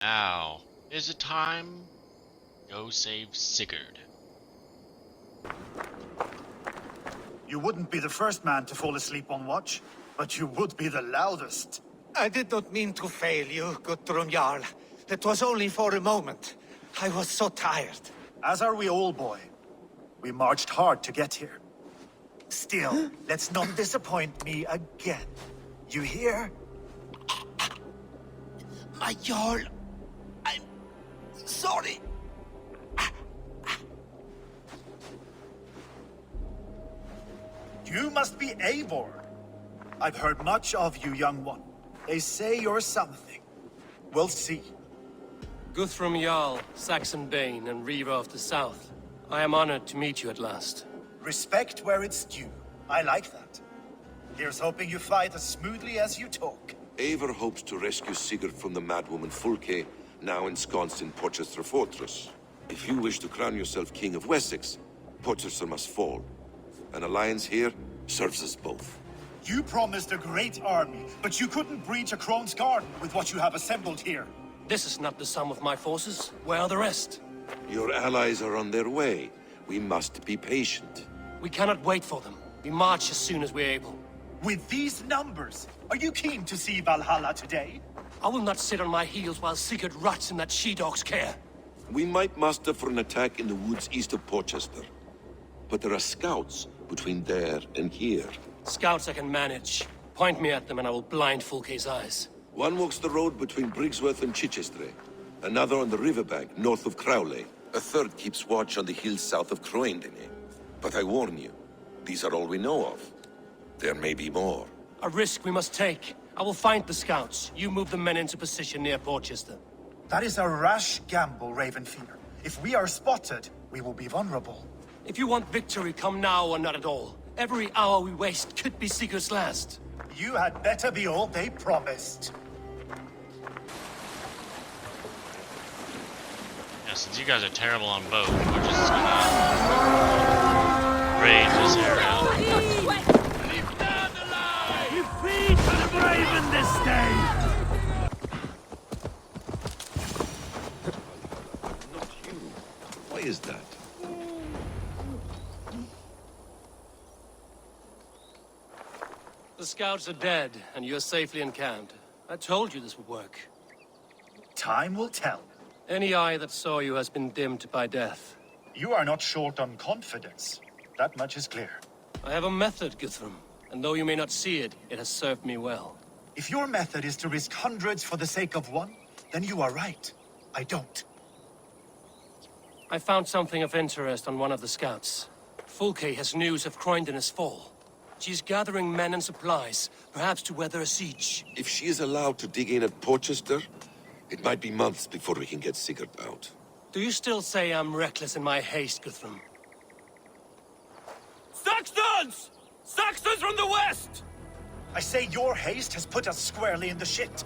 Now, is it time? Go save Sigurd. You wouldn't be the first man to fall asleep on watch, but you would be the loudest. I did not mean to fail you, Guthrum Jarl. It was only for a moment. I was so tired. As are we all, boy. We marched hard to get here. Still, let's not disappoint me again. You hear? My Jarl, I'm sorry. You must be Eivor. I've heard much of you, young one. They say you're something. We'll see. Guthrum Jarl, Saxon Bane, and Reaver of the South. I am honored to meet you at last. Respect where it's due. I like that. Here's hoping you fight as smoothly as you talk. Eivor hopes to rescue Sigurd from the madwoman Fulke, now ensconced in Porchester Fortress. If you wish to crown yourself King of Wessex, Porchester must fall. An alliance here serves us both. You promised a great army, but you couldn't breach a Crone's garden with what you have assembled here. This is not the sum of my forces. Where are the rest? Your allies are on their way. We must be patient. We cannot wait for them. We march as soon as we're able. With these numbers, are you keen to see Valhalla today? I will not sit on my heels while Sigurd rots in that she-dog's care. We might muster for an attack in the woods east of Porchester. But there are scouts between there and here. Scouts I can manage. Point me at them and I will blind Fulke's eyes. One walks the road between Briggsworth and Chichester. Another on the riverbank north of Crowley. A third keeps watch on the hills south of Croendene. But I warn you, these are all we know of. There may be more. A risk we must take. I will find the scouts. You move the men into position near Porchester. That is a rash gamble, Ravenfear. If we are spotted, we will be vulnerable. If you want victory, come now or not at all. Every hour we waste could be Sigurd's last. You had better be all they promised. Yeah, since you guys are terrible on both, we're just gonna raid this area. You feed for the brave in this day! Not you. Why is that? The scouts are dead, and you're safely encamped. I told you this would work. Time will tell. Any eye that saw you has been dimmed by death. You are not short on confidence. That much is clear. I have a method, Guthrum, and though you may not see it, it has served me well. If your method is to risk hundreds for the sake of one, then you are right. I don't. I found something of interest on one of the scouts. Fulke has news of Croendene's fall. She's gathering men and supplies, perhaps to weather a siege. If she is allowed to dig in at Porchester, it might be months before we can get Sigurd out. Do you still say I'm reckless in my haste, Guthrum? Saxons! Saxons from the west! I say your haste has put us squarely in the shit.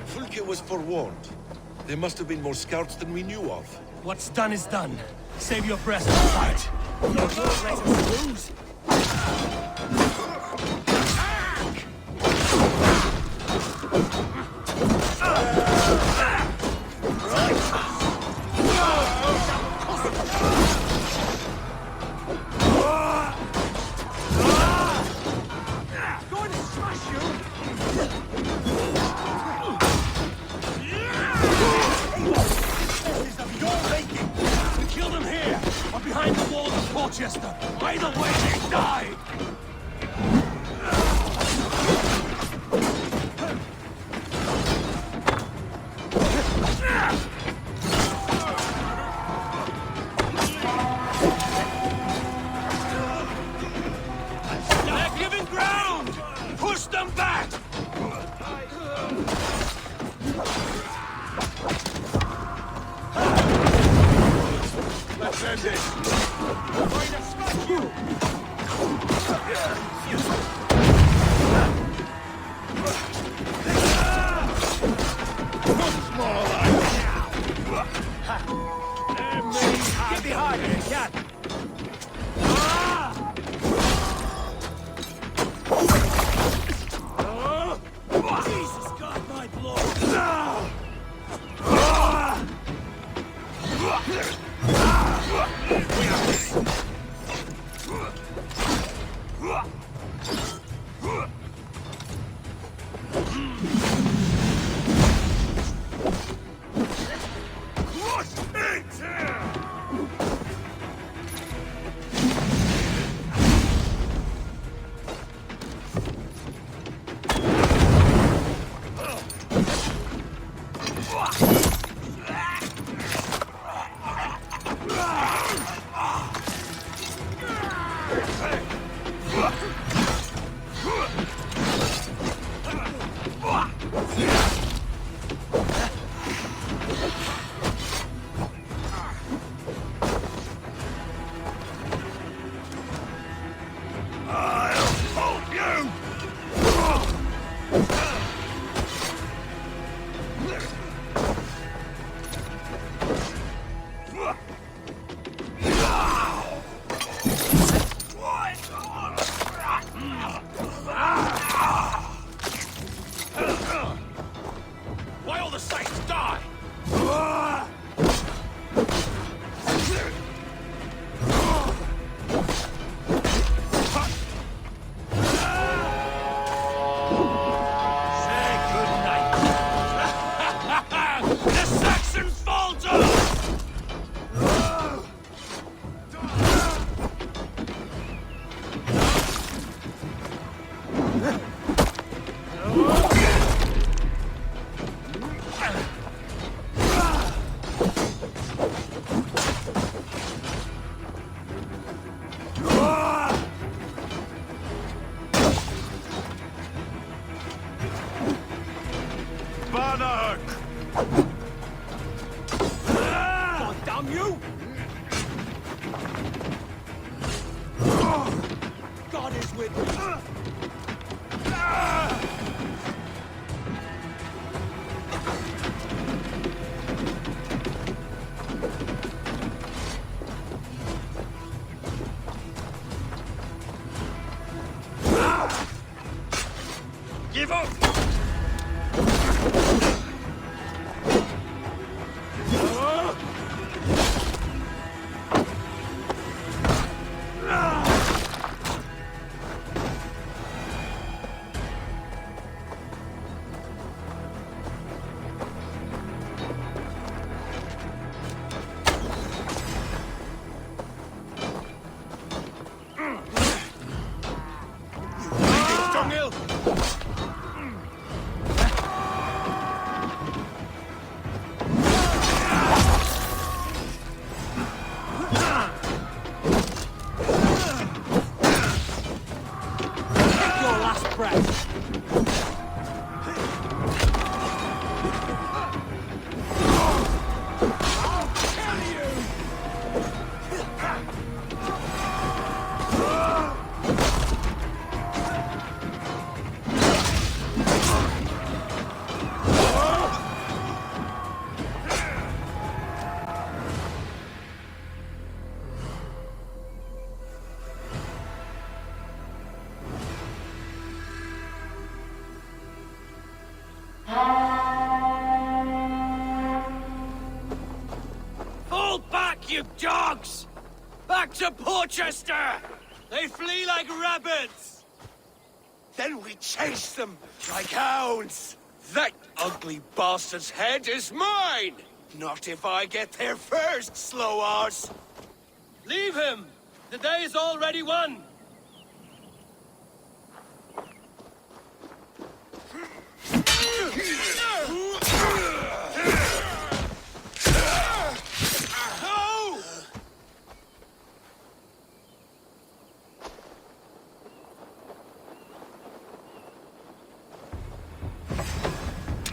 Fulke was forewarned. There must have been more scouts than we knew of. What's done is done. Save your breath and fight. No more let us lose. Going to smash you! This is of your making! We kill them here, or behind the walls of Porchester. Either way, they die! They're giving ground! Push them back! Let's end it! We're going to smash you! Once more like get behind me, cat! Why all the Saxons die? Say goodnight. The Saxons falter! God damn you! God is with me. Give up! Dunghill! Take your last breath. I'll kill you! Fall back, you dogs! Back to Porchester! They flee like rabbits! Then we chase them like hounds! That ugly bastard's head is mine! Not if I get there first, slow arse! Leave him! The day is already won!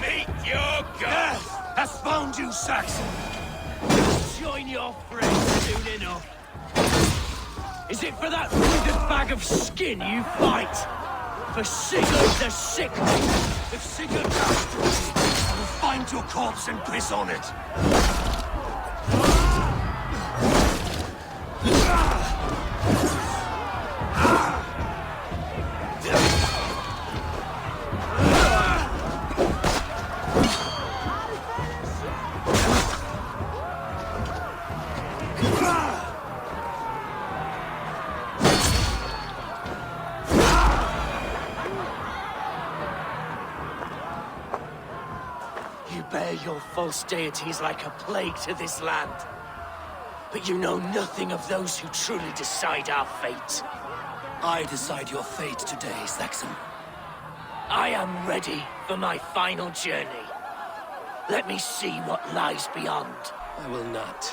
Meet your death has found you, Saxon! Join your friends soon enough! Is it for that withered bag of skin you fight? For Sigurd the Sickly? If Sigurd comes to me, I will find your corpse and piss on it! You bear your false deities like a plague to this land. But you know nothing of those who truly decide our fate. I decide your fate today, Saxon. I am ready for my final journey. Let me see what lies beyond. I will not.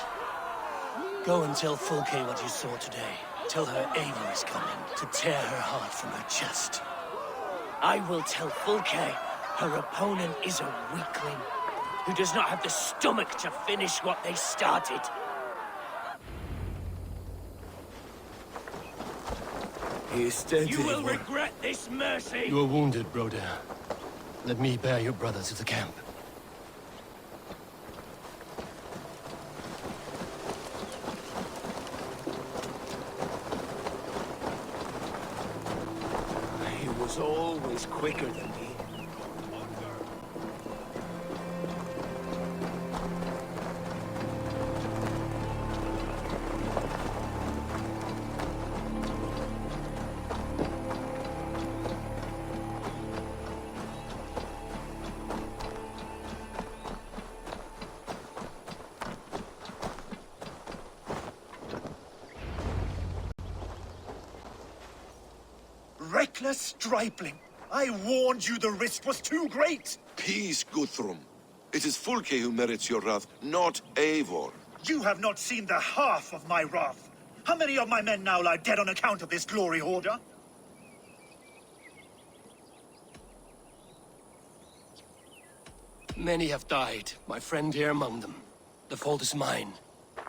Go and tell Fulke what you saw today. Tell her Eivor is coming to tear her heart from her chest. I will tell Fulke Her opponent is a weakling who does not have the stomach to finish what they started. You will regret this, Mercy! You are wounded, Broder. Let me bear your brother to the camp. He was always quicker than me. Reckless stripling! I warned you the risk was too great! Peace, Guthrum. It is Fulke who merits your wrath, not Eivor. You have not seen the half of my wrath. How many of my men now lie dead on account of this glory hoarder? Many have died, my friend here among them. The fault is mine.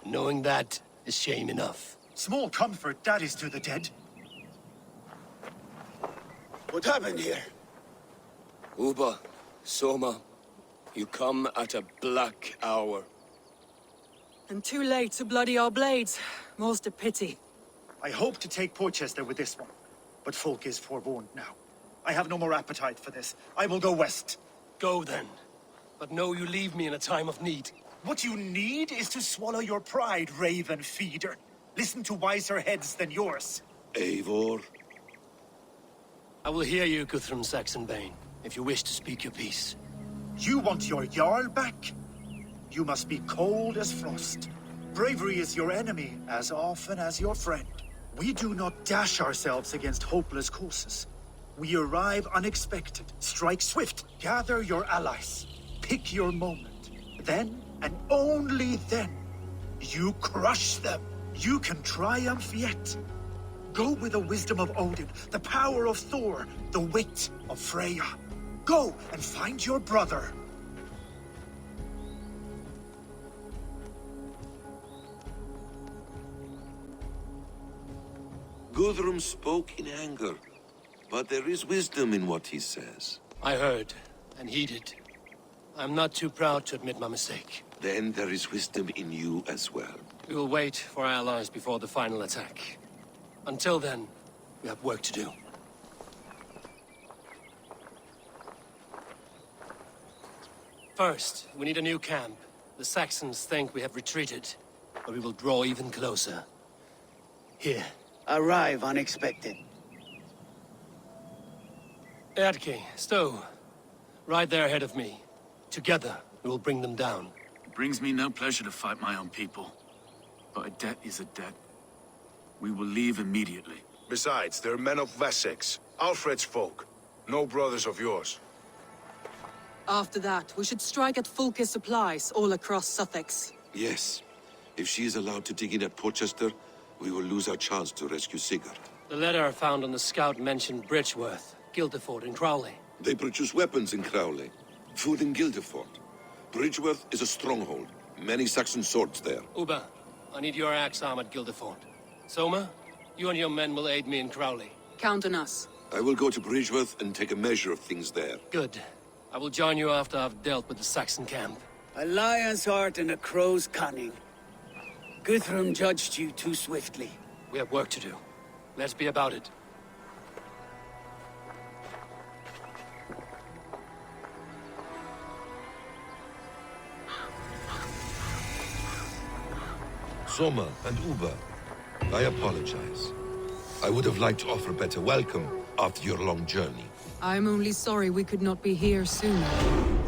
Knowing that is shame enough. Small comfort that is to the dead. What happened here? Uba, Soma, you come at a black hour. And too late to bloody our blades. Most a pity. I hope to take Porchester with this one, but folk is forewarned now. I have no more appetite for this. I will go west. Go then. But know you leave me in a time of need. What you need is to swallow your pride, raven feeder. Listen to wiser heads than yours. Eivor? I will hear you, Guthrum Saxonbane, if you wish to speak your piece. You want your Jarl back? You must be cold as frost. Bravery is your enemy as often as your friend. We do not dash ourselves against hopeless courses. We arrive unexpected, strike swift, gather your allies, pick your moment. Then, and only then, you crush them. You can triumph yet. Go with the wisdom of Odin, the power of Thor, the wit of Freya. Go and find your brother. Guthrum spoke in anger, but there is wisdom in what he says. I heard, and heeded. I'm not too proud to admit my mistake. Then there is wisdom in you as well. We will wait for our allies before the final attack. Until then, we have work to do. First, we need a new camp. The Saxons think we have retreated, but we will draw even closer. Here. Arrive unexpected. Erdke, Stowe. Right there ahead of me. Together, we will bring them down. It brings me no pleasure to fight my own people. But a debt is a debt. We will leave immediately. Besides, they're men of Wessex, Alfred's folk. No brothers of yours. After that, we should strike at Fulke's supplies all across Sussex. Yes. If she is allowed to dig in at Porchester, we will lose our chance to rescue Sigurd. The letter found on the scout mentioned Bridgeworth, Guildeford, and Crowley. They produce weapons in Crowley, food in Guildeford. Bridgeworth is a stronghold. Many Saxon swords there. Uba, I need your axe arm at Guildeford. Soma, you and your men will aid me in Crowley. Count on us. I will go to Bridgeworth and take a measure of things there. Good. I will join you after I've dealt with the Saxon camp. A lion's heart and a crow's cunning. Guthrum judged you too swiftly. We have work to do. Let's be about it. Soma and Uba, I apologize. I would have liked to offer a better welcome after your long journey. I'm only sorry we could not be here sooner.